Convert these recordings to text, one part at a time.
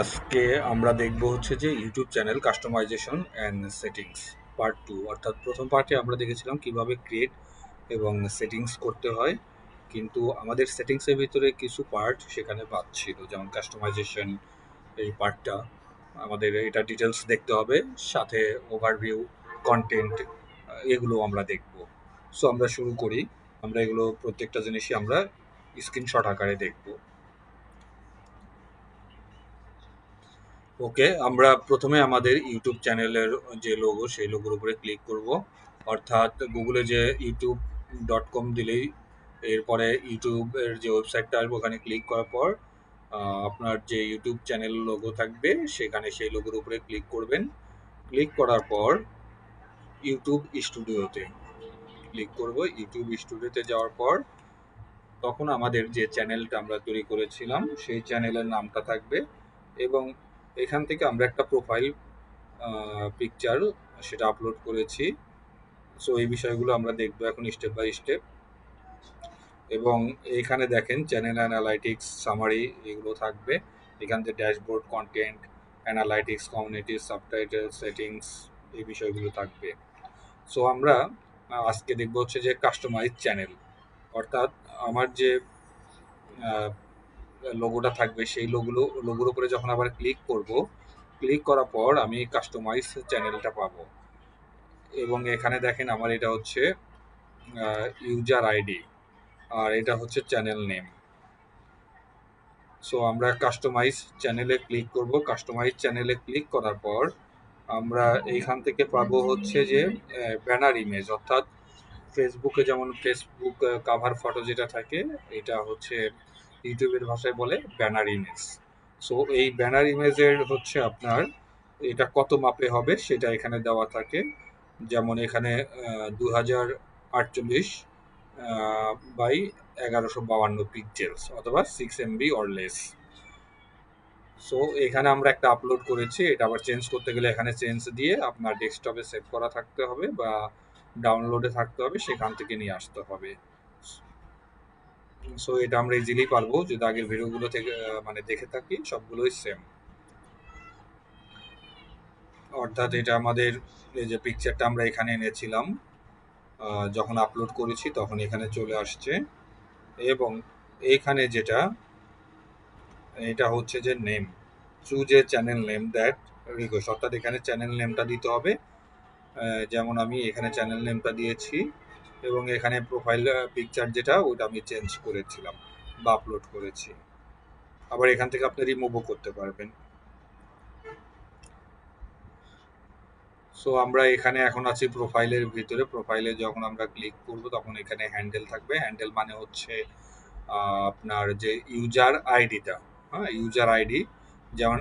আজকে আমরা দেখব হচ্ছে যে YouTube channel customization and settings part 2। অর্থাৎ প্রথম পার্টে আমরা দেখেছিলাম কিভাবে ক্রিয়েট এবং সেটিংস করতে হয়, কিন্তু আমাদের সেটিংসের ভিতরে কিছু পার্ট সেখানে বাদ ছিল, যেমন কাস্টমাইজেশন। এই পার্টটা আমাদের এটা ডিটেলস দেখতে হবে, সাথে ওভারভিউ, কন্টেন্ট, এগুলো আমরা দেখব। সো আমরা শুরু করি। আমরা এগুলো প্রত্যেকটা জিনিসই আমরা স্ক্রিনশট আকারে দেখব। ওকে, আমরা প্রথমে আমাদের ইউটিউব চ্যানেলের যে লোগো, সেই লোগোর উপরে ক্লিক করব। অর্থাৎ গুগলে যে youtube.com দিলেই এরপরে ইউটিউবের যে ওয়েবসাইটটা আসবে, ওখানে ক্লিক করার পর আপনার যে ইউটিউব চ্যানেল লোগো থাকবে সেখানে সেই লোগোর উপরে ক্লিক করবেন। ক্লিক করার পর ইউটিউব স্টুডিওতে ক্লিক করব। ইউটিউব স্টুডিওতে যাওয়ার পর তখন আমাদের যে চ্যানেলটা আমরা তৈরি করেছিলাম সেই চ্যানেলের নামটা থাকবে, এবং এখান থেকে আমরা একটা প্রোফাইল পিকচার সেটা আপলোড করেছি। সো এই বিষয়গুলো আমরা দেখবো এখন স্টেপ বাই স্টেপ। এবং এইখানে দেখেন চ্যানেল অ্যানালাইটিক্স, সামারি, এগুলো থাকবে। এখান থেকে dashboard, content, analytics, community, subtitle, settings, এই বিষয়গুলো থাকবে। সো আমরা আজকে দেখবো হচ্ছে যে কাস্টমাইজ চ্যানেল। অর্থাৎ আমার যে লোগোটা থাকবে সেই লোগোর উপরে যখন আবার ক্লিক করব, ক্লিক করার পর আমি কাস্টমাইজ চ্যানেলটা পাবো। এবং এখানে দেখেন আমার এটা হচ্ছে ইউজার আইডি, আর এটা হচ্ছে চ্যানেল নেম। সো আমরা কাস্টমাইজ চ্যানেলে ক্লিক করব। কাস্টমাইজ চ্যানেলে ক্লিক করার পর আমরা এইখান থেকে পাবো হচ্ছে যে ব্যানার ইমেজ। অর্থাৎ ফেসবুকে যেমন ফেসবুক কাভার ফটো যেটা থাকে, এটা হচ্ছে ইউটিউবের ভাষায় বলে ব্যানার ইমেজ। সো এই ব্যানার ইমেজের হচ্ছে আপনার এটা কত মাপে হবে সেটা এখানে দেওয়া থাকে। যেমন এখানে 2048 বাই 1152 পিক্সেলস অথবা 6 MB অর লেস। সো এখানে আমরা একটা আপলোড করেছি, এটা আবার চেঞ্জ করতে গেলে এখানে চেঞ্জ দিয়ে আপনার ডেস্কটপে সেভ করা থাকতে হবে বা ডাউনলোডে থাকতে হবে, সেখান থেকে নিয়ে আসতে হবে। সো এটা আমরা ইজিলি পারবো যদি আগের ভিডিওগুলো থেকে মানে দেখে থাকি, সবগুলোই সেম। অর্থাৎ এটা আমাদের এই যে পিকচারটা আমরা এখানে এনেছিলাম, যখন আপলোড করেছি তখন এখানে চলে আসছে। এবং এইখানে যেটা, এটা হচ্ছে যে name, choose a channel name that request. অর্থাৎ এখানে চ্যানেল নেমটা দিতে হবে। যেমন আমি এখানে চ্যানেল নেমটা দিয়েছি, এবং এখানে প্রোফাইল পিকচার যেটা ওটা আমি চেঞ্জ করেছিলাম বা আপলোড করেছি। আবার এখান থেকে আপনি রিমুভও করতে পারবেন। সো আমরা এখানে এখন আছি প্রোফাইলের ভিতরে। প্রোফাইলে যখন আমরা ক্লিক করব তখন এখানে হ্যান্ডেল থাকবে। হ্যান্ডেল মানে হচ্ছে আপনার যে ইউজার আইডিটা, হ্যাঁ, ইউজার আইডি। যেমন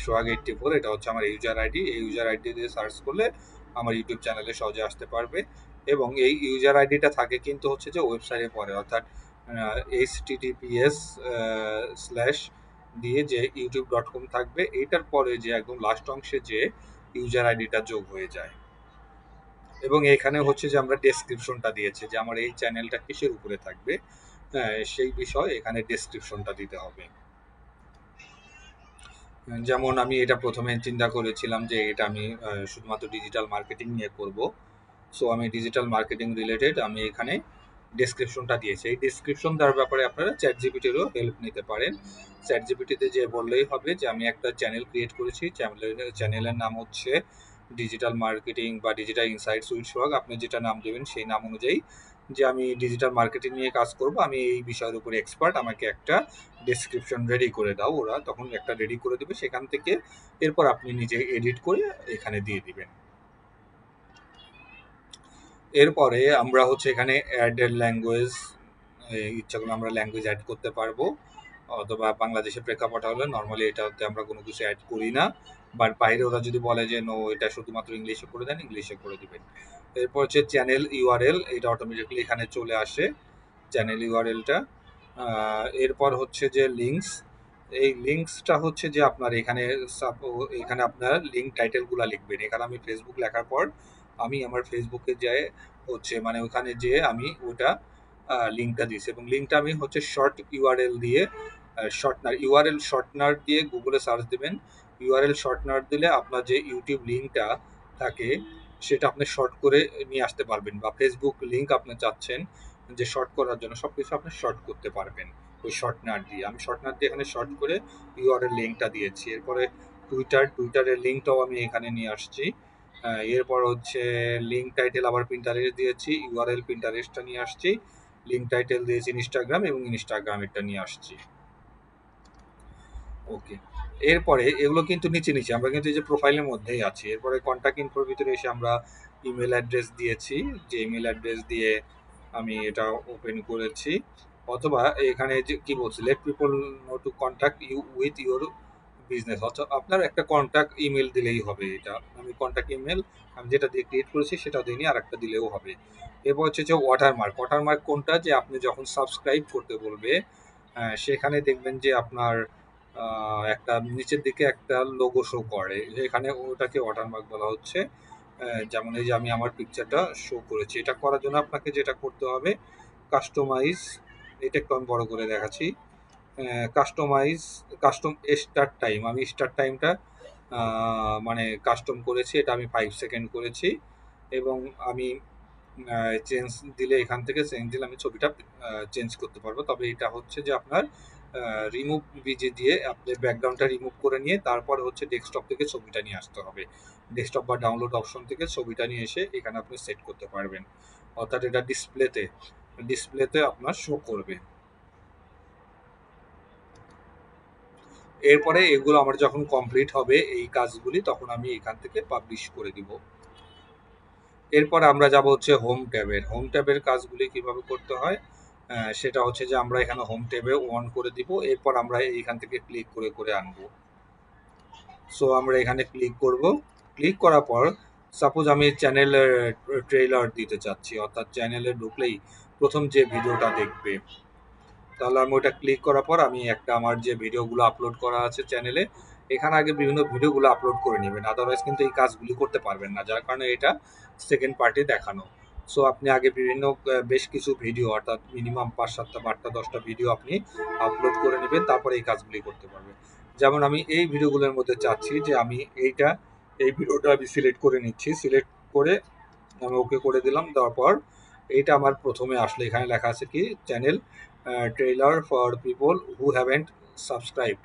@সোহাগ84, এটা হচ্ছে আমার ইউজার আইডি। এই ইউজার আইডি দিয়ে সার্চ করলে আমার ইউটিউব চ্যানেলে সহজে আসতে পারবে। এবং এই ইউজার আইডিটা থাকে কিন্তু হচ্ছে যে ওয়েবসাইটে পরে, অর্থাৎ https দিয়ে যে youtube.com থাকবে, এইটার পরে যে একদম লাস্ট অংশে যে ইউজার আইডিটা যোগ হয়ে যায়। এবং এখানে হচ্ছে যে আমরা ডেসক্রিপশনটা দিয়েছি যে আমার এই চ্যানেলটা কিসের উপরে থাকবে, সেই বিষয়ে এখানে ডেসক্রিপশনটা দিতে হবে। যেমন আমি এটা প্রথমে চিন্তা করেছিলাম যে এটা আমি শুধুমাত্র ডিজিটাল মার্কেটিং নিয়ে করব। সো আমি ডিজিটাল মার্কেটিং রিলেটেড আমি এখানে ডেসক্রিপশনটা দিয়েছি। এই ডেসক্রিপশন দেওয়ার ব্যাপারে আপনারা চ্যাটজিপিটিরও হেল্প নিতে পারেন। চ্যাটজিপিটিতে যে বললেই হবে যে আমি একটা চ্যানেল ক্রিয়েট করেছি, চ্যানেলের নাম হচ্ছে ডিজিটাল মার্কেটিং বা ডিজিটাল ইনসাইটস উইথ সোহাগ। আপনি যেটা নাম দেবেন সেই নাম অনুযায়ী, যে আমি ডিজিটাল মার্কেটিং নিয়ে কাজ করব, আমি এই বিষয়ের উপরে এক্সপার্ট, আমাকে একটা ডেসক্রিপশন রেডি করে দাও। ওরা তখন একটা রেডি করে দেবে, সেখান থেকে এরপর আপনি নিজে এডিট করে এখানে দিয়ে দিবেন। এরপরে আমরা হচ্ছে এখানে অ্যাডেড ল্যাঙ্গুয়েজ, ইচ্ছা করলে আমরা ল্যাঙ্গুয়েজ অ্যাড করতে পারবো, অথবা বাংলাদেশের প্রেক্ষাপট হলে নর্মালি এটাতে আমরা কোনো কিছু অ্যাড করি না। বাট বাইরে ওরা যদি বলে যে নো, এটা শুধুমাত্র ইংলিশে করে দেন, ইংলিশে করে দিবেন। এরপর হচ্ছে চ্যানেল ইউআরএল, এটা অটোমেটিকলি এখানে চলে আসে চ্যানেল ইউআরএলটা। এরপর হচ্ছে যে লিঙ্কস, এই লিঙ্কসটা হচ্ছে যে আপনার এখানে এখানে আপনার লিঙ্ক টাইটেলগুলো লিখবেন। এখানে আমি ফেসবুক লেখার পর আমি আমার ফেসবুকে যাই হচ্ছে মানে ওখানে যেয়ে আমি ওটা লিঙ্কটা দিয়েছি, এবং লিঙ্কটা আমি হচ্ছে শর্ট ইউআরএল দিয়ে শর্টনার, ইউআরএল শর্টনার দিয়ে গুগলে সার্চ দেবেন। ইউআরএল শর্টনার দিলে আপনার যে ইউটিউব লিঙ্কটা থাকে সেটা আপনি শর্ট করে নিয়ে আসতে পারবেন, বা ফেসবুক লিঙ্ক আপনি চাচ্ছেন যে শর্ট করার জন্য, সব কিছু আপনি শর্ট করতে পারবেন ওই শর্টনার দিয়ে। আমি শর্টনার দিয়ে এখানে শর্ট করে ইউআরএল লিঙ্কটা দিয়েছি। এরপরে টুইটারের লিঙ্কটাও আমি এখানে নিয়ে আসছি। এরপর হচ্ছে লিঙ্ক টাইটেল আবার পিন্টারেস্ট দিয়েছি, ইউআরএল পিন্টারেস্টটা নিয়ে আসছি, লিঙ্ক টাইটেল দিয়েছি ইনস্টাগ্রাম এবং ইনস্টাগ্রামেরটা নিয়ে আসছি। ওকে, এরপরে এগুলো কিন্তু নিচে নিচে আমরা কিন্তু এই যে প্রোফাইলের মধ্যেই আছি। এরপরে কন্ট্যাক্ট ইনফোর ভিতরে এসে আমরা ইমেল অ্যাড্রেস দিয়েছি, যে ইমেল অ্যাড্রেস দিয়ে আমি এটা ওপেন করেছি। অথবা এখানে যে কি বলছি, let people know to contact you with your business, অথবা আপনার একটা কন্ট্যাক্ট ইমেল দিলেই হবে। এটা আমি কন্ট্যাক্ট ইমেল আমি যেটা দিয়ে ক্রিয়েট করেছি সেটা দিয়ে নিয়ে আর একটা দিলেও হবে। এরপর হচ্ছে যে ওয়াটারমার্ক কোনটা, যে আপনি যখন সাবস্ক্রাইব করতে বলবে সেখানে দেখবেন যে আপনার একটা নিচের দিকে একটা লোগো শো করে, এখানে ওটাকে ওয়াটারমার্ক বলা হচ্ছে। যেমন এই যে আমি আমার পিকচারটা শো করেছি, এটা করার জন্য আপনাকে যেটা করতে হবে, কাস্টমাইজ, এটা একটু আমি বড় করে দেখাচ্ছি, কাস্টম স্টার্ট টাইম, আমি স্টার্ট টাইমটা মানে কাস্টম করেছি, এটা আমি 5 সেকেন্ড করেছি। এবং আমি চেঞ্জ দিলে, এখান থেকে চেঞ্জ দিলে আমি ছবিটা চেঞ্জ করতে পারবো। তবে এটা হচ্ছে যে আপনার রিমুভ বিজে দিয়ে আপনি ব্যাকগ্রাউন্ডটা রিমুভ করে নিয়ে তারপর হচ্ছে ডেস্কটপ থেকে ছবিটা নিয়ে আসতে হবে। ডেস্কটপ বা ডাউনলোড অপশন থেকে ছবিটা নিয়ে এসে এখানে আপনি সেট করতে পারবেন, অর্থাৎ এটা ডিসপ্লেতে আপনার শো করবে। এরপরে এগুলো আমার যখন কমপ্লিট হবে এই কাজগুলি, তখন আমি এখান থেকে পাবলিশ করে দিব। এরপর আমরা যাব হচ্ছে হোম ট্যাবের কাজগুলি কিভাবে করতে হয়। সেটা হচ্ছে যে আমরা এখানে হোম ট্যাবে অন করে দিব, এরপর আমরা এইখান থেকে ক্লিক করে করে আনবো। সো আমরা এখানে ক্লিক করব, ক্লিক করার পর সাপোজ আমি চ্যানেলের ট্রেইলার দিতে চাচ্ছি, অর্থাৎ চ্যানেলে ঢুকলেই প্রথম যে ভিডিওটা দেখবে, তাহলে আমি ওটা ক্লিক করার পর আমি একটা আমার যে ভিডিওগুলো আপলোড করা আছে চ্যানেলে, এখানে আগে বিভিন্ন ভিডিওগুলো আপলোড করে নেবেন, আদারওয়াইজ কিন্তু এই কাজগুলি করতে পারবেন না, যার কারণে এটা সেকেন্ড পার্টে দেখানো। সো আপনি আগে বিভিন্ন বেশ কিছু ভিডিও, অর্থাৎ মিনিমাম 5-7টা বা 8টা-10টা ভিডিও আপনি আপলোড করে নেবেন, তারপরে এই কাজগুলি করতে পারবেন। যেমন আমি এই ভিডিওগুলোর মধ্যে চাচ্ছি যে আমি এই ভিডিওটা আমি সিলেক্ট করে নিচ্ছি, সিলেক্ট করে আমি ওকে করে দিলাম, দেওয়ার পর এইটা আমার প্রথমে আসলে এখানে লেখা আছে কি, channel trailer for people who haven't subscribe,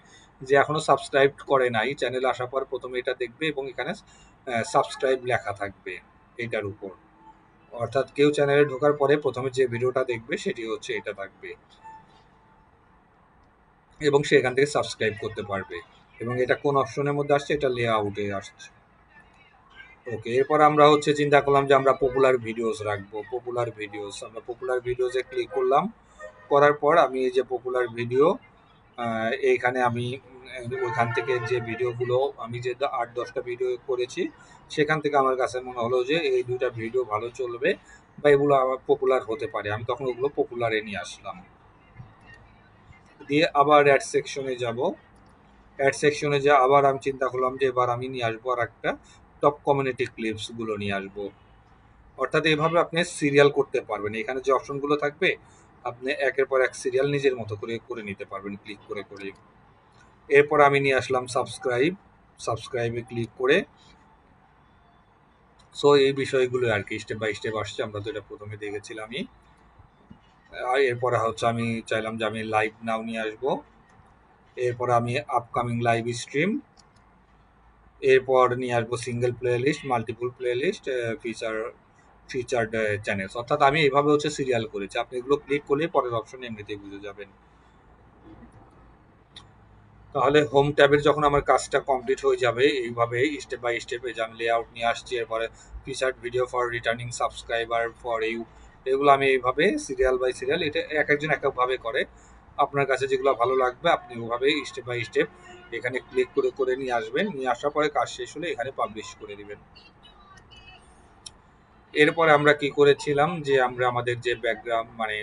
যে এখনো সাবস্ক্রাইব করে নাই, চ্যানেল আসার পর প্রথমে এটা দেখবে এবং এখানে সাবস্ক্রাইব লেখা থাকবে এটার উপর, অর্থাৎ কেউ চ্যানেলে ঢোকার পরে প্রথমে যে ভিডিওটা দেখবে সেটি হচ্ছে এটা থাকবে, এবং সে এখান থেকে সাবস্ক্রাইব করতে পারবে। এবং এটা কোন অপশনের মধ্যে আসছে, এটা লেআউটে আসছে। ওকে, এরপর আমরা হচ্ছে চিন্তা করলাম যে আমরা পপুলার ভিডিওস রাখবো, আমরা পপুলার ভিডিওসে ক্লিক করলাম, করার পর আমি এই যে পপুলার ভিডিও, এইখানে আমি ওইখান থেকে যে ভিডিওগুলো আমি যে 8-10টা ভিডিও করেছি, সেখান থেকে আমার কাছে মনে হলো যে এই 2টা ভিডিও ভালো চলবে বা এগুলো আবার পপুলার হতে পারে, আমি তখন ওগুলো পপুলারে নিয়ে আসলাম। দিয়ে আবার অ্যাড সেকশনে যাব, অ্যাড সেকশনে যে আবার আমি চিন্তা করলাম যে এবার আমি নিয়ে আসবো আর একটা টপ কমিউনিটি ক্লিপসগুলো নিয়ে আসবো। অর্থাৎ এভাবে আপনি সিরিয়াল করতে পারবেন, এখানে যে অপশনগুলো থাকবে আপনি একের পর এক সিরিয়াল নিজের মতো করে করে নিতে পারবেন ক্লিক করে করে। এরপর আমি নিয়ে আসলাম সাবস্ক্রাইবে ক্লিক করে। সো এই বিষয়গুলো আর কি স্টেপ বাই স্টেপ আসছে, আমরা তো এটা প্রথমে দেখেছিলামই। আর এরপরে হচ্ছে আমি চাইলাম যে আমি লাইভ নাও নিয়ে আসবো, এরপর আমি আপকামিং লাইভ স্ট্রিম, এরপর নিয়ে আসবো single playlist, multiple playlist, featured channels, অর্থাৎ আমি এইভাবে হচ্ছে সিরিয়াল করেছি। আপনি এগুলো ক্লিক করলে পরের অপশনে এমনিতেই বুঝে যাবেন। তাহলে হোম ট্যাবের যখন আমার কাজটা কমপ্লিট হয়ে যাবে, এইভাবে স্টেপ বাই স্টেপ এই যে আমি লেআউট নিয়ে আসছি, এরপরে featured video for returning subscriber for এগুলো আমি এইভাবে সিরিয়াল বাই সিরিয়াল, এটা এক একজন এক একভাবে করে, আপনার কাছে যেগুলো ভালো লাগবে আপনি ওভাবে স্টেপ বাই স্টেপ এখানে ক্লিক করে করে নিয়ে আসবেন, নিয়ে আসার পরে কাজ শেষ হলে এখানে পাবলিশ করে দিবেন। এরপরে আমরা কি করেছিলাম যে আমরা আমাদের যে ব্যাকগ্রাউন্ড মানে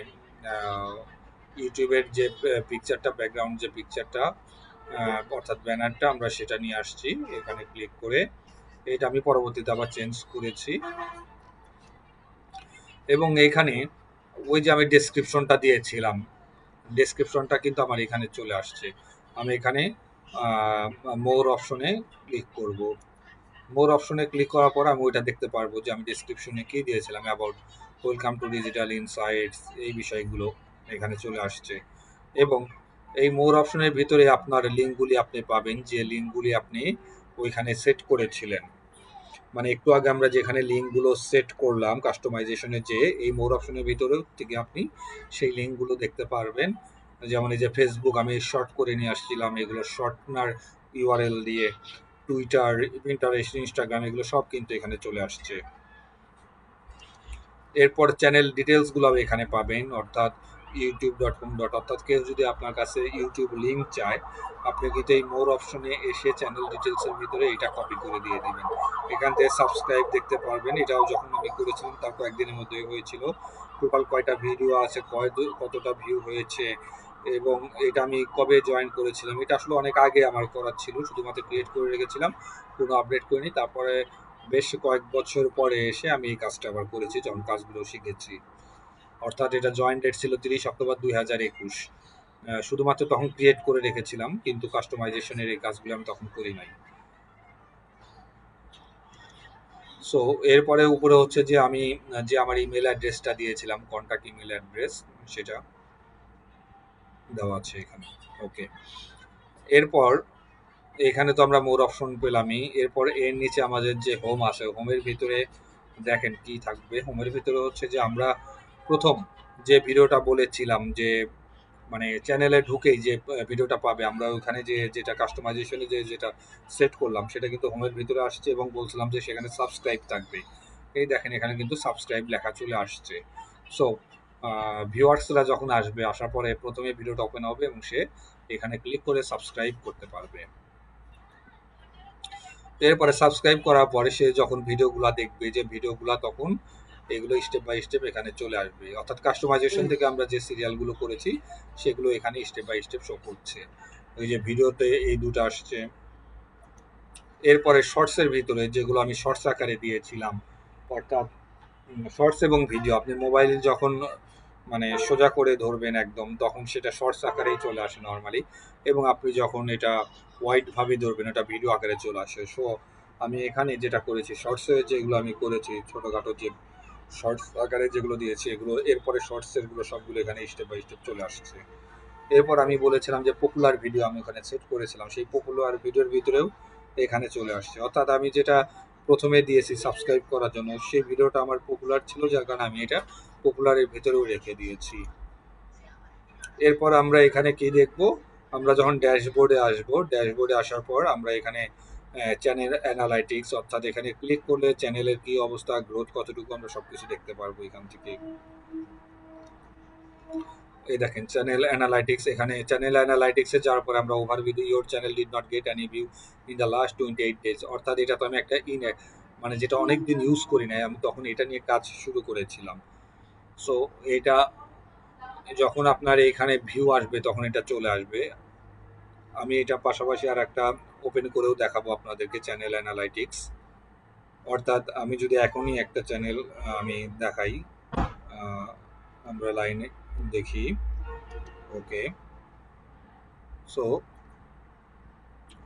ইউটিউবের যে পিকচারটা, ব্যাকগ্রাউন্ড যে পিকচারটা, অর্থাৎ ব্যানারটা, আমরা সেটা নিয়ে আসছি এখানে ক্লিক করে। এটা আমি পরবর্তীতে আবার চেঞ্জ করেছি, এবং এইখানে ওই যে আমি ডেসক্রিপশনটা দিয়েছিলাম ডেসক্রিপশনটা কিন্তু আমার এখানে চলে আসছে। আমি এখানে মোর অপশনে ক্লিক করব। মোর অপশনে ক্লিক করার পর আমি ওইটা দেখতে পারবো যে আমি ডেসক্রিপশনে কি দিয়েছিলাম about welcome to digital insights, এই বিষয়গুলো এখানে চলে আসছে। এবং এই মোর অপশনের ভিতরে আপনার লিঙ্কগুলি আপনি পাবেন, যে লিঙ্কগুলি আপনি ওইখানে সেট করেছিলেন। মানে একটু আগে আমরা যেখানে লিঙ্কগুলো সেট করলাম কাস্টমাইজেশনে, যে এই মোর অপশনের ভিতরে থেকে আপনি সেই লিঙ্কগুলো দেখতে পারবেন। যেমন এই যে ফেসবুক আমি শর্ট করে নিয়ে আসছিলাম, এগুলো শর্টনার ইউআরএল দিয়ে, টুইটার, পিন্টারেস্ট, ইনস্টাগ্রাম, এগুলো সব কিন্তু এখানে চলে আসছে। এরপর চ্যানেল ডিটেলসগুলো এখানে পাবেন, অর্থাৎ youtube.com. অর্থাৎ কেউ যদি আপনার কাছে ইউটিউব লিঙ্ক চায়, আপনি কিন্তু এই মোর অপশনে এসে চ্যানেল ডিটেলসের ভিতরে এটা কপি করে দিয়ে দিবেন। এখান থেকে সাবস্ক্রাইব দেখতে পারবেন, এটাও যখন আমি করেছিলাম তার কয়েকদিনের মধ্যে হয়েছিল। টোটাল কয়টা ভিডিও আছে, কতটা ভিউ হয়েছে, এবং এটা আমি কবে জয়েন করেছিলাম, এটা আসলে অনেক আগে আমার করার ছিল, শুধুমাত্র ক্রিয়েট করে রেখেছিলাম, কোনো আপডেট করিনি। তারপরে বেশ কয়েক বছর পরে এসে আমি এই কাজটা আবার করেছি, যখন কাজগুলো শিখেছি। অর্থাৎ এটা জয়েন ডেট ছিল 30 অক্টোবর 2021। শুধুমাত্র তখন ক্রিয়েট করে রেখেছিলাম, কিন্তু কাস্টমাইজেশনের এই কাজগুলো আমি তখন করি নাই। সো এরপরে উপরে হচ্ছে যে আমি যে আমার ইমেল অ্যাড্রেসটা দিয়েছিলাম, কন্ট্যাক্ট ইমেল অ্যাড্রেস, সেটা দেওয়া আছে এখানে। ওকে, এরপর এখানে তো আমরা মোর অপশন পেলামই। এরপর এর নিচে আমাদের যে হোম আছে, হোমের ভিতরে দেখেন কি থাকবে। হোমের ভিতরে হচ্ছে যে আমরা প্রথম যে ভিডিওটা বলেছিলাম যে মানে চ্যানেলে ঢুকেই যে ভিডিওটা পাবে, আমরা ওখানে যে যেটা কাস্টমাইজেশনে যেটা সেট করলাম সেটা কিন্তু হোমের ভিতরে আসছে, এবং বলছিলাম যে সেখানে সাবস্ক্রাইব থাকবে। এই দেখেন এখানে কিন্তু সাবস্ক্রাইব লেখা চলে আসছে। সো ভিউয়ার্সরা যখন আসবে, আসার পরে প্রথমে ভিডিওটা ওপেন হবে এবং সে এখানে ক্লিক করে সাবস্ক্রাইব করতে পারবে। এরপরে সাবস্ক্রাইব করার পরে সে যখন ভিডিওগুলো দেখবে, যে ভিডিওগুলো তখন এগুলো স্টেপ বাই স্টেপ এখানে চলে আসবে। অর্থাৎ কাস্টমাইজেশন থেকে আমরা যে সিরিয়ালগুলো করেছি সেগুলো এখানে স্টেপ বাই স্টেপ শো করছে। ওই যে ভিডিওতে এই দুটো আসছে। এরপরে শর্টসের ভিতরে যেগুলো আমি শর্টস আকারে দিয়েছিলাম, অর্থাৎ শর্টস এবং ভিডিও আপনি মোবাইল যখন মানে সোজা করে ধরবেন একদম, তখন সেটা শর্টস আকারেই চলে আসে নর্মালি, এবং আপনি যখন এটা ওয়াইড ভাবে ধরবেন এটা ভিডিও আকারে চলে আসে। সো আমি এখানে যেটা করেছি, শর্টসে যেগুলো আমি করেছি ছোটোখাটো যে শর্টস আকারে যেগুলো দিয়েছি, এগুলো এরপরে শর্টসের গুলো সবগুলো এখানে স্টেপ বাই স্টেপ চলে আসছে। এরপর আমি বলেছিলাম যে পপুলার ভিডিও আমি ওখানে সেট করেছিলাম, সেই পপুলার ভিডিওর ভিতরেও এখানে চলে আসছে। অর্থাৎ আমি যেটা প্রথমে দিয়েছি সাবস্ক্রাইব করার জন্য, সেই ভিডিওটা আমার পপুলার ছিল, যার কারণে আমি এটা পপুলারের ভিতরেও রেখে দিয়েছি। এরপর আমরা এখানে কি দেখব, আমরা যখন ড্যাশবোর্ডে আসব, ড্যাশবোর্ডে আসার পর আমরা এখানে চ্যানেল অ্যানালাইটিক্স, অর্থাৎ এখানে ক্লিক করলে চ্যানেলের কি অবস্থা, গ্রোথ কতটুকু, আমরা সবকিছু দেখতে পারবো এখান থেকে। এই দেখেন চ্যানেল অ্যানালাইটিক্স, এখানে চ্যানেল অ্যানালাইটিক্সে যাওয়ার পর আমরা overview your channel did not get any view in the last 28 days. অর্থাৎ এটা তো আমি একটা মানে যেটা অনেক দিন ইউজ করি নাই, আমি তখন এটা নিয়ে কাজ শুরু করেছিলাম। সো এটা যখন আপনার এখানে ভিউ আসবে তখন এটা চলে আসবে। আমি এটা পাশাপাশি আর একটা ওপেন করেও দেখাবো আপনাদেরকে, চ্যানেল অ্যানালাইটিক্স। অর্থাৎ আমি যদি এখনই একটা চ্যানেল আমি দেখাই, আমরা লাইনে দেখি। ওকে, সো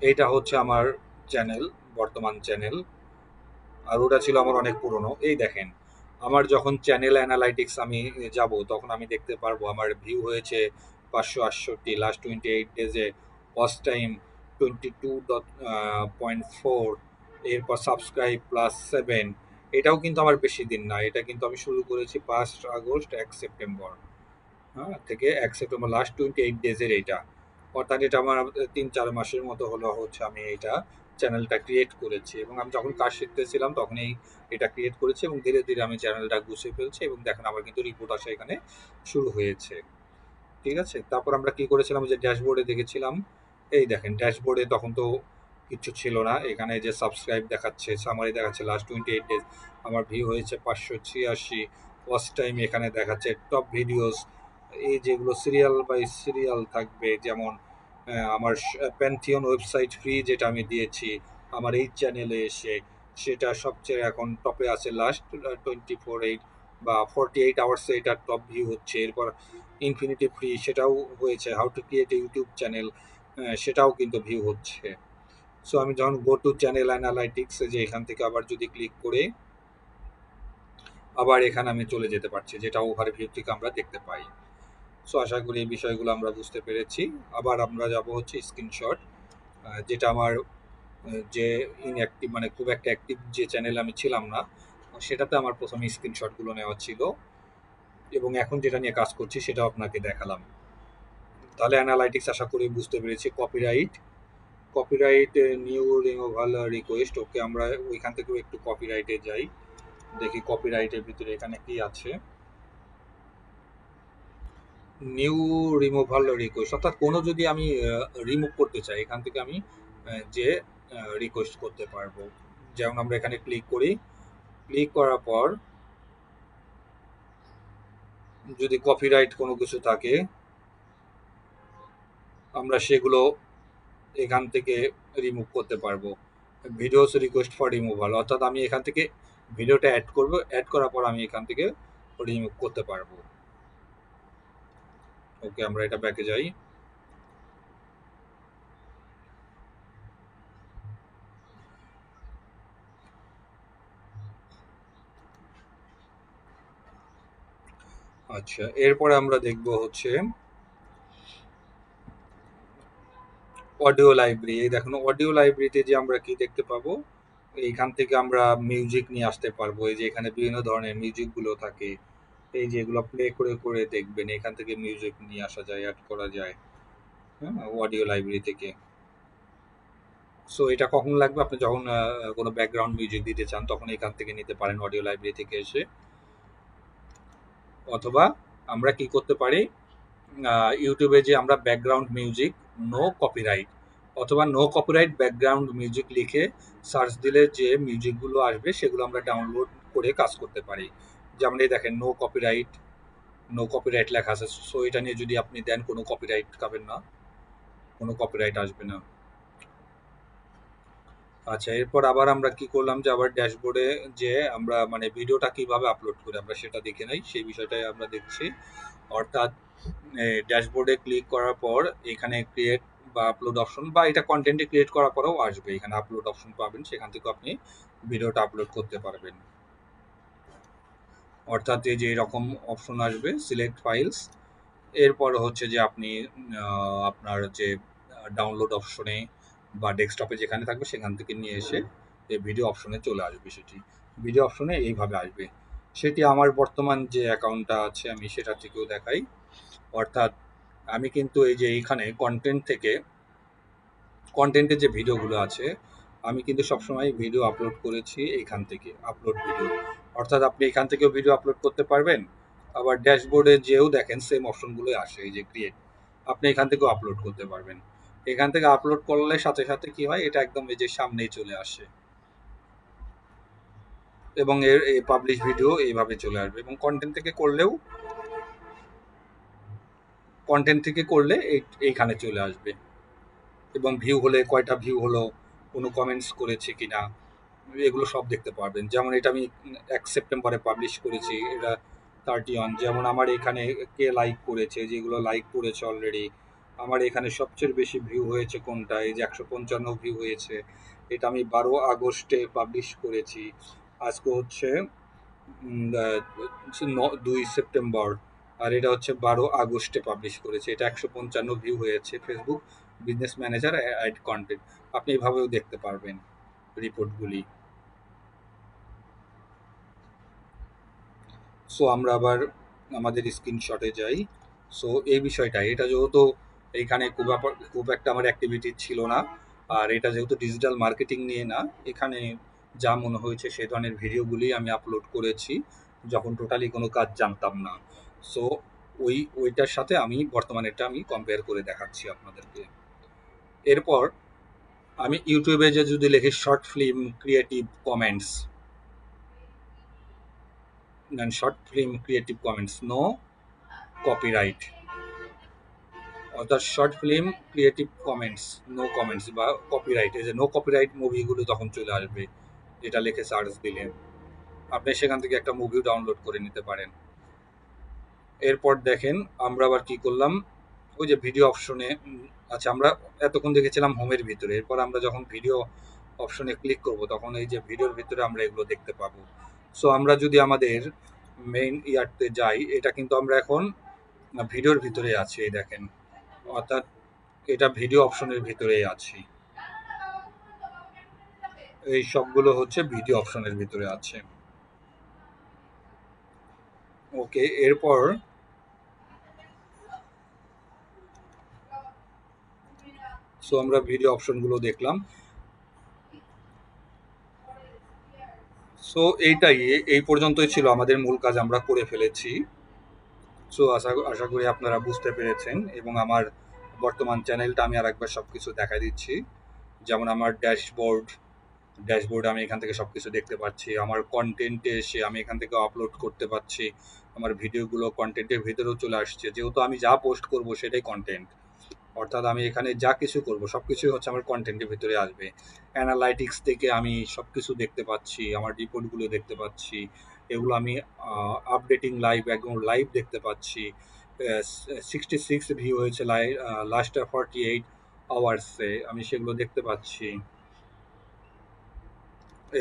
এইটা হচ্ছে আমার চ্যানেল, বর্তমান চ্যানেল, আর ওটা ছিল আমার অনেক পুরনো। এই দেখেন আমার যখন চ্যানেল অ্যানালাইটিক্স আমি যাব, তখন আমি দেখতে পারবো আমার ভিউ হয়েছে 568, লাস্ট 28 ডেজে ওয়াচ টাইম 22.4, এরপর সাবস্ক্রাইব +7। এটাও কিন্তু আমার বেশি দিন না, এটা কিন্তু আমি শুরু করেছি 5 আগস্ট, 1 সেপ্টেম্বর, হ্যাঁ, থেকে 1 সেপ্টেম্বর, লাস্ট 28 ডেজের এইটা। অর্থাৎ এটা আমার 3-4 মাসের মতো হলো হচ্ছে আমি এইটা চ্যানেলটা ক্রিয়েট করেছি, এবং আমি যখন কাজ শিখতেছিলাম তখনই এটা ক্রিয়েট করেছি, এবং ধীরে ধীরে আমি চ্যানেলটা গুছিয়ে ফেলছি, এবং দেখেন আমার কিন্তু রিপোর্ট আসা এখানে শুরু হয়েছে। ঠিক আছে, তারপর আমরা কি করেছিলাম, যে ড্যাশবোর্ডে দেখেছিলাম। এই দেখেন ড্যাশবোর্ডে তখন তো কিচ্ছু ছিল না, এখানে যে সাবস্ক্রাইব দেখাচ্ছে, সামারি দেখাচ্ছে, লাস্ট 28 ডেজ আমার ভিউ হয়েছে 586, ওয়াচ টাইম এখানে দেখাচ্ছে, টপ ভিডিওস, এই যেগুলো সিরিয়াল বাই সিরিয়াল থাকবে, যেমন আমার প্যান্থিয়ন ওয়েবসাইট ফ্রি যেটা আমি দিয়েছি আমার এই চ্যানেলে এসে, সেটা সবচেয়ে এখন টপে আছে, লাস্ট 24/8 বা 48 আওয়ার্সে এটা টপ ভিউ হচ্ছে। এরপর ইনফিনিটি ফ্রি সেটাও হয়েছে, how to create YouTube channel সেটাও কিন্তু ভিউ হচ্ছে। সো আমি যখন গো টু চ্যানেল অ্যানালাইটিক্স, যে এখান থেকে আবার যদি ক্লিক করে আবার এখানে আমি চলে যেতে পারছি, যেটা ওভারভিউ থেকে আমরা দেখতে পাই। সো আশা করি এই বিষয়গুলো আমরা বুঝতে পেরেছি। আবার আমরা যাব হচ্ছে স্ক্রিনশট, যেটা আমার যে ইনঅ্যাক্টিভ, মানে খুব একটা অ্যাক্টিভ যে চ্যানেল আমি ছিলাম না, সেটাতে আমার প্রথমে স্ক্রিনশটগুলো নেওয়া ছিল, এবং এখন যেটা নিয়ে কাজ করছি সেটাও আপনাকে দেখালাম। তাহলে অ্যানালাইটিক্স আশা করি বুঝতে পেরেছি। Copyright, copyright new removal request, okay আমরা ওইখান থেকেও একটু কপিরাইটে যাই, দেখি কপিরাইটের ভিতরে এখানে কি আছে। নিউ রিমুভাল রিকোয়েস্ট, অর্থাৎ কোনো যদি আমি রিমুভ করতে চাই এখান থেকে আমি যে রিকোয়েস্ট করতে পারবো। যেমন আমরা এখানে ক্লিক করি, ক্লিক করার পর যদি কপিরাইট কোনো কিছু থাকে আমরা সেগুলো এখান থেকে রিমুভ করতে পারবো। ভিডিওস রিকোয়েস্ট ফর রিমুভাল, অর্থাৎ আমি এখান থেকে ভিডিওটা অ্যাড করব, অ্যাড করার পর আমি এখান থেকে রিমুভ করতে পারবো। ওকে, আমরা এটা ব্যাকে যাই। আচ্ছা, এরপরে আমরা দেখব হচ্ছে অডিও লাইব্রেরি। এই দেখুন অডিও লাইব্রেরিতে যে আমরা কি দেখতে পাবো, এইখান থেকে আমরা মিউজিক নিয়ে আসতে পারবো। এই যে এখানে বিভিন্ন ধরনের মিউজিকগুলো থাকে, এই যে এগুলো প্লে করে করে দেখবেন, এখান থেকে মিউজিক নিয়ে আসা যায়, অ্যাড করা যায়, হ্যাঁ, অডিও লাইব্রেরি থেকে। সো এটা কখন লাগবে, আপনি যখন কোনো ব্যাকগ্রাউন্ড মিউজিক দিতে চান তখন এখান থেকে নিতে পারেন অডিও লাইব্রেরি থেকে এসে। অথবা আমরা কি করতে পারি, ইউটিউবে যে আমরা ব্যাকগ্রাউন্ড মিউজিক নো কপিরাইট অথবা নো কপিরাইট ব্যাকগ্রাউন্ড মিউজিক লিখে সার্চ দিলে যে মিউজিকগুলো আসবে সেগুলো আমরা ডাউনলোড করে কাজ করতে পারি। যেমন এই দেখেন নো কপিরাইট, নো কপিরাইট লেখা আছে। সো এটা নিয়ে যদি আপনি দেন কোনো কপিরাইট পাবেন না, কোনো কপিরাইট আসবে না। আচ্ছা, এরপর আবার আমরা কি করলাম যে আবার ড্যাশবোর্ডে যে আমরা মানে ভিডিওটা কিভাবে আপলোড করি আমরা সেটা দেখে নেই, সেই বিষয়টাই আমরা দেখছি। অর্থাৎ ড্যাশবোর্ডে ক্লিক করার পর এখানে ক্রিয়েট বা আপলোড অপশন, বা এটা কন্টেন্টে ক্রিয়েট করার পরেও আসবে, এখানে আপলোড অপশন পাবেন, সেখান থেকে আপনি ভিডিওটা আপলোড করতে পারবেন। অর্থাৎ এই যে এরকম অপশন আসবে, সিলেক্ট ফাইলস, এরপর হচ্ছে যে আপনি আপনার যে ডাউনলোড অপশনে বা ডেস্কটপে যেখানে থাকবে সেখান থেকে নিয়ে এসে এই ভিডিও অপশনে চলে আসবে। সেটি ভিডিও অপশনে এইভাবে আসবে। সেটি আমার বর্তমান যে অ্যাকাউন্টটা আছে আমি সেটা থেকেও দেখাই। অর্থাৎ আমি কিন্তু এই যে এইখানে কন্টেন্ট থেকে, কন্টেন্টের যে ভিডিওগুলো আছে আমি কিন্তু সবসময় ভিডিও আপলোড করেছি এইখান থেকে, আপলোড ভিডিও। অর্থাৎ আপনি এখান থেকেও ভিডিও আপলোড করতে পারবেন, আবার ড্যাশবোর্ডে যেও দেখেন সেম অপশনগুলোই আসে, এই যে ক্রিয়েট, আপনি এখান থেকেও আপলোড করতে পারবেন। এখান থেকে আপলোড করলে সাথে সাথে কি হয়, এটা একদম এই যে সামনেই চলে আসে, এবং এর এই পাবলিশ ভিডিও এইভাবে চলে আসবে। এবং কন্টেন্ট থেকে করলে এইখানে চলে আসবে, এবং ভিউ হলে কয়টা ভিউ হলো, কোনো কমেন্টস করেছে কিনা, এগুলো সব দেখতে পারবেন। যেমন এটা আমি 1 সেপ্টেম্বরে পাবলিশ করেছি, এটা 31। যেমন আমার এখানে কে লাইক করেছে, যেগুলো লাইক করেছে অলরেডি, আমার এখানে সবচেয়ে বেশি ভিউ হয়েছে কোনটা, এই যে 155 ভিউ হয়েছে, এটা আমি 12 আগস্টে পাবলিশ করেছি। আজকে হচ্ছে 2 সেপ্টেম্বর, আর এটা হচ্ছে 12 আগস্টে পাবলিশ করেছে, এটা 155 ভিউ হয়েছে। Facebook business manager ad content, আপনি এভাবেও দেখতে পারবেন রিপোর্টগুলি। সো আমরা আবার আমাদের স্ক্রিনশটে যাই। সো এই বিষয়টা, এটা যেহেতু এইখানে খুব একটা আমার অ্যাক্টিভিটি ছিল না, আর এটা যেহেতু ডিজিটাল মার্কেটিং নিয়ে না, এখানে যা মনে হয়েছে সেই ধরনের ভিডিওগুলি আমি আপলোড করেছি যখন টোটালি কোনো কাজ জানতাম না। সো ওইটার সাথে আমি বর্তমানে এটা আমি কম্পেয়ার করে দেখাচ্ছি আপনাদেরকে। এরপর আমি ইউটিউবে যে যদি লিখি short film creative comments, short film creative comments no copyright, অর্থাৎ short film creative comments no comments বা কপিরাইট, এই যে নো কপিরাইট মুভিগুলো তখন চলে আসবে, এটা লিখে সার্চ দিলে। আপনি সেখান থেকে একটা মুভিও ডাউনলোড করে নিতে পারেন। এরপর দেখেন আমরা আবার কি করলাম, ওই যে ভিডিও অপশনে, আচ্ছা আমরা এতক্ষণ দেখেছিলাম হোমের ভিতরে, এরপর আমরা যখন ভিডিও অপশনে ক্লিক করব তখন এই যে ভিডিওর ভিতরে আমরা এগুলো দেখতে পাবো। সো আমরা যদি আমাদের মেইন ইয়ারতে যাই, এটা কিন্তু আমরা এখন ভিডিওর ভিতরে আছি, এই দেখেন, অর্থাৎ এটা ভিডিও অপশনের ভিতরেই আছি। এই সবগুলো হচ্ছে ভিডিও অপশনের ভিতরে আছে। ওকে, এরপর সো আমরা ভিডিও অপশনগুলো দেখলাম। সো এইটাই, এই পর্যন্তই ছিল আমাদের মূল কাজ, আমরা করে ফেলেছি। সো আশা আশা করি আপনারা বুঝতে পেরেছেন, এবং আমার বর্তমান চ্যানেলটা আমি আরেকবার সবকিছু দেখা দিচ্ছি। যেমন আমার ড্যাশবোর্ড আমি এখান থেকে সবকিছু দেখতে পাচ্ছি। আমার কন্টেন্টে এসে আমি এখান থেকে আপলোড করতে পারছি। আমার ভিডিওগুলো কন্টেন্টের ভিতরেও চলে আসছে, যেহেতু আমি যা পোস্ট করব সেটাই কন্টেন্ট। অর্থাৎ আমি এখানে যা কিছু করব সবকিছুই হচ্ছে আমার কন্টেন্টের ভিতরে আসবে। অ্যানালাইটিক্স থেকে আমি সবকিছু দেখতে পাচ্ছি, আমার রিপোর্টগুলো দেখতে পাচ্ছি, এগুলো আমি আপডেটিং লাইভ, একদম লাইভ দেখতে পাচ্ছি। 66 ভিউ হয়েছে লাস্ট 48 আওয়ার্সে, আমি সেগুলো দেখতে পাচ্ছি।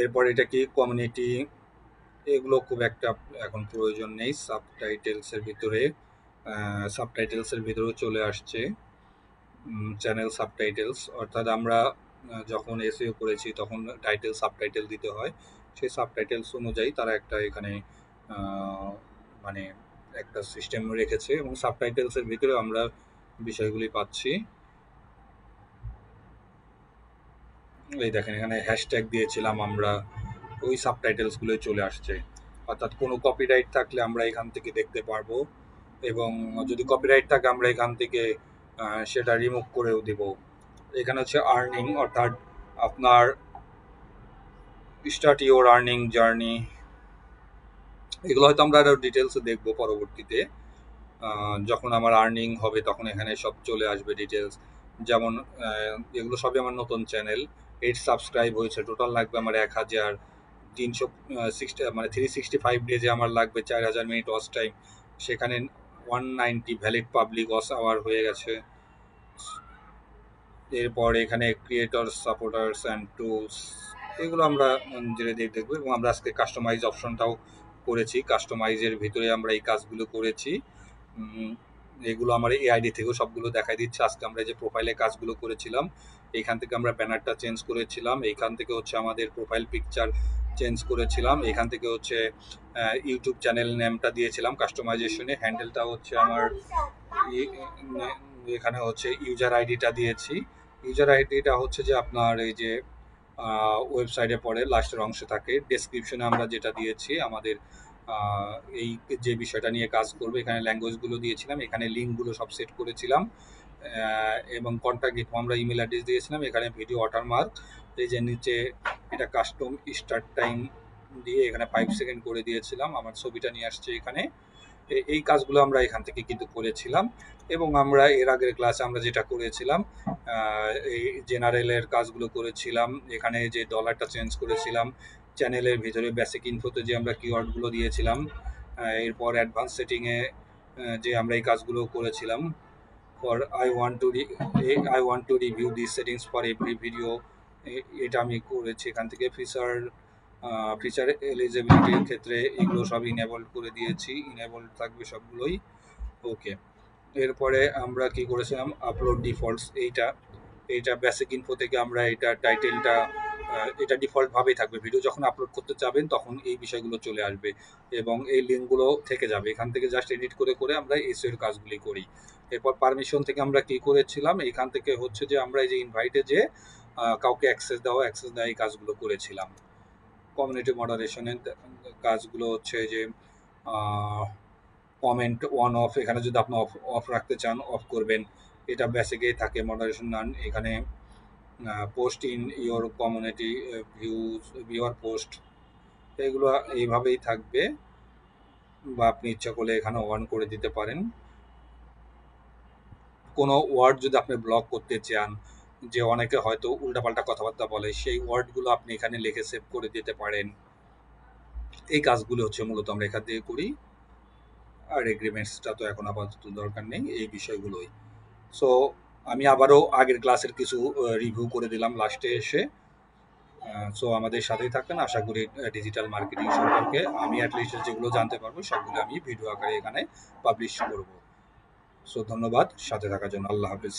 এরপর এটা কি কমিউনিটি, এগুলো খুব একটা এখন প্রয়োজন নেই। সাবটাইটেলসের ভিতরেও চলে আসছে চ্যানেল সাবটাইটেলস, অর্থাৎ আমরা যখন এসইও করেছি তখন টাইটেল সাবটাইটেল দিতে হয়, সেই সাবটাইটেলস অনুযায়ী তারা একটা এখানে মানে একটা সিস্টেম রেখেছে, এবং সাবটাইটেলসের ভিতরে আমরা বিষয়গুলি পাচ্ছি। এই দেখেন এখানে হ্যাশট্যাগ দিয়েছিলাম আমরা, ওই সাবটাইটেলসগুলোই চলে আসছে। অর্থাৎ কোনো কপিরাইট থাকলে আমরা এখান থেকে দেখতে পারবো, এবং যদি কপিরাইট থাকে আমরা এখান থেকে সেটা রিমুভ করেও দিব। এখানে হচ্ছে আর্নিং, অর্থাৎ আপনার স্টার্ট ইওর আর্নিং জার্নি, এগুলো হয়তো আমরা আরও ডিটেলসে দেখবো পরবর্তীতে। যখন আমার আর্নিং হবে তখন এখানে সব চলে আসবে ডিটেলস। যেমন এগুলো সবই আমার নতুন চ্যানেল, 8 সাবস্ক্রাইব হয়েছে, টোটাল লাগবে আমার 1360, মানে 365 ডেজে আমার লাগবে 4000 মিনিট ওয়াচ টাইম, সেখানে 190 ভ্যালিড পাবলিক ওয়াচ আওয়ার হয়ে গেছে। এরপর এখানে ক্রিয়েটর সাপোর্টার্স অ্যান্ড টুলস, এগুলো আমরা ধীরে ধীরে দেখবো, এবং আমরা আজকে কাস্টমাইজ অপশনটাও করেছি, কাস্টমাইজের ভিতরে আমরা এই কাজগুলো করেছি। এগুলো আমার এই আইডি থেকেও সবগুলো দেখাই দিচ্ছে। আজকে আমরা যে প্রোফাইলে কাজগুলো করেছিলাম, এইখান থেকে আমরা ব্যানারটা চেঞ্জ করেছিলাম, এইখান থেকে হচ্ছে আমাদের প্রোফাইল পিকচার চেঞ্জ করেছিলাম, এইখান থেকে হচ্ছে ইউটিউব চ্যানেল নেমটা দিয়েছিলাম কাস্টমাইজেশনে, হ্যান্ডেলটা হচ্ছে আমার এখানে হচ্ছে ইউজার আইডিটা দিয়েছি। ইউজার আইডিটা হচ্ছে যে আপনার এই যে ওয়েবসাইটে পরে লাস্টের অংশে থাকে, ডেসক্রিপশনে আমরা যেটা দিয়েছি আমাদের এই যে বিষয়টা নিয়ে কাজ করবে, এখানে ল্যাঙ্গুয়েজগুলো দিয়েছিলাম, এখানে লিঙ্কগুলো সব সেট করেছিলাম, এবং কন্ট্যাক্ট ইনফো আমরা ইমেল অ্যাড্রেস দিয়েছিলাম, এখানে ভিডিও ওয়াটারমার্ক, এই যে নিচে এটা কাস্টম স্টার্ট টাইম দিয়ে এখানে 5 সেকেন্ড করে দিয়েছিলাম, আমার ছবিটা নিয়ে আসছে এখানে। এই কাজগুলো আমরা এখান থেকে কিন্তু করেছিলাম। এবং আমরা এর আগের ক্লাসে আমরা যেটা করেছিলাম, এই জেনারেলের কাজগুলো করেছিলাম, এখানে যে ডলারটা চেঞ্জ করেছিলাম, চ্যানেলের ভিতরে বেসিক ইনফোতে যে আমরা কিওয়ার্ডগুলো দিয়েছিলাম, এরপর অ্যাডভান্স সেটিংয়ে যে আমরা এই কাজগুলো করেছিলাম, for I want to review this settings for every video, এটা আমি করেছি এখান থেকে। ফিচার এলিজিবিলিটির ক্ষেত্রে এগুলো সব ইনেবল করে দিয়েছি, ইনেবল থাকবে সবগুলোই। ওকে, এরপরে আমরা কি করেছিলাম, আপলোড ডিফল্টস, এইটা বেসিক ইনফো থেকে আমরা এটা টাইটেলটা, এটা ডিফল্টভাবেই থাকবে, ভিডিও যখন আপলোড করতে যাবেন তখন এই বিষয়গুলো চলে আসবে, এবং এই লিঙ্কগুলো থেকে যাবে, এখান থেকে জাস্ট এডিট করে করে আমরা এসইও এর কাজগুলি করি। এরপর পারমিশন থেকে আমরা কি করেছিলাম, এখান থেকে হচ্ছে যে আমরা এই যে ইনভাইটে যে কাউকে অ্যাক্সেস দেওয়া এই কাজগুলো করেছিলাম। কমিউনিটি মডারেশনের কাজগুলো হচ্ছে যে কমেন্ট অন অফ, এখানে যদি আপনি অফ রাখতে চান অফ করবেন, এটা বেসিকেই থাকে মডারেশন নান। এখানে post in your community viewer post, এগুলো এইভাবেই থাকবে, বা আপনি ইচ্ছা করলে এখানে অন করে দিতে পারেন। কোনো ওয়ার্ড যদি আপনি ব্লক করতে চান, যে অনেকে হয়তো উল্টাপাল্টা কথাবার্তা বলে, সেই ওয়ার্ডগুলো আপনি এখানে লিখে সেভ করে দিতে পারেন। এই কাজগুলো হচ্ছে মূলত আমরা এখান থেকে করি। আর এগ্রিমেন্টসটা তো এখন আপাতত দরকার নেই, এই বিষয়গুলোই। সো আমি আবারও আগের ক্লাসের কিছু রিভিউ করে দিলাম লাস্টে এসে। সো আমাদের সাথেই থাকবেন, আশা করি ডিজিটাল মার্কেটিং সম্পর্কে আমি অ্যাটলিস্ট যেগুলো জানতে পারবো সবগুলো আমি ভিডিও আকারে এখানে পাবলিশ করব। সো ধন্যবাদ সাথে থাকার জন্য। আল্লাহ হাফিজ।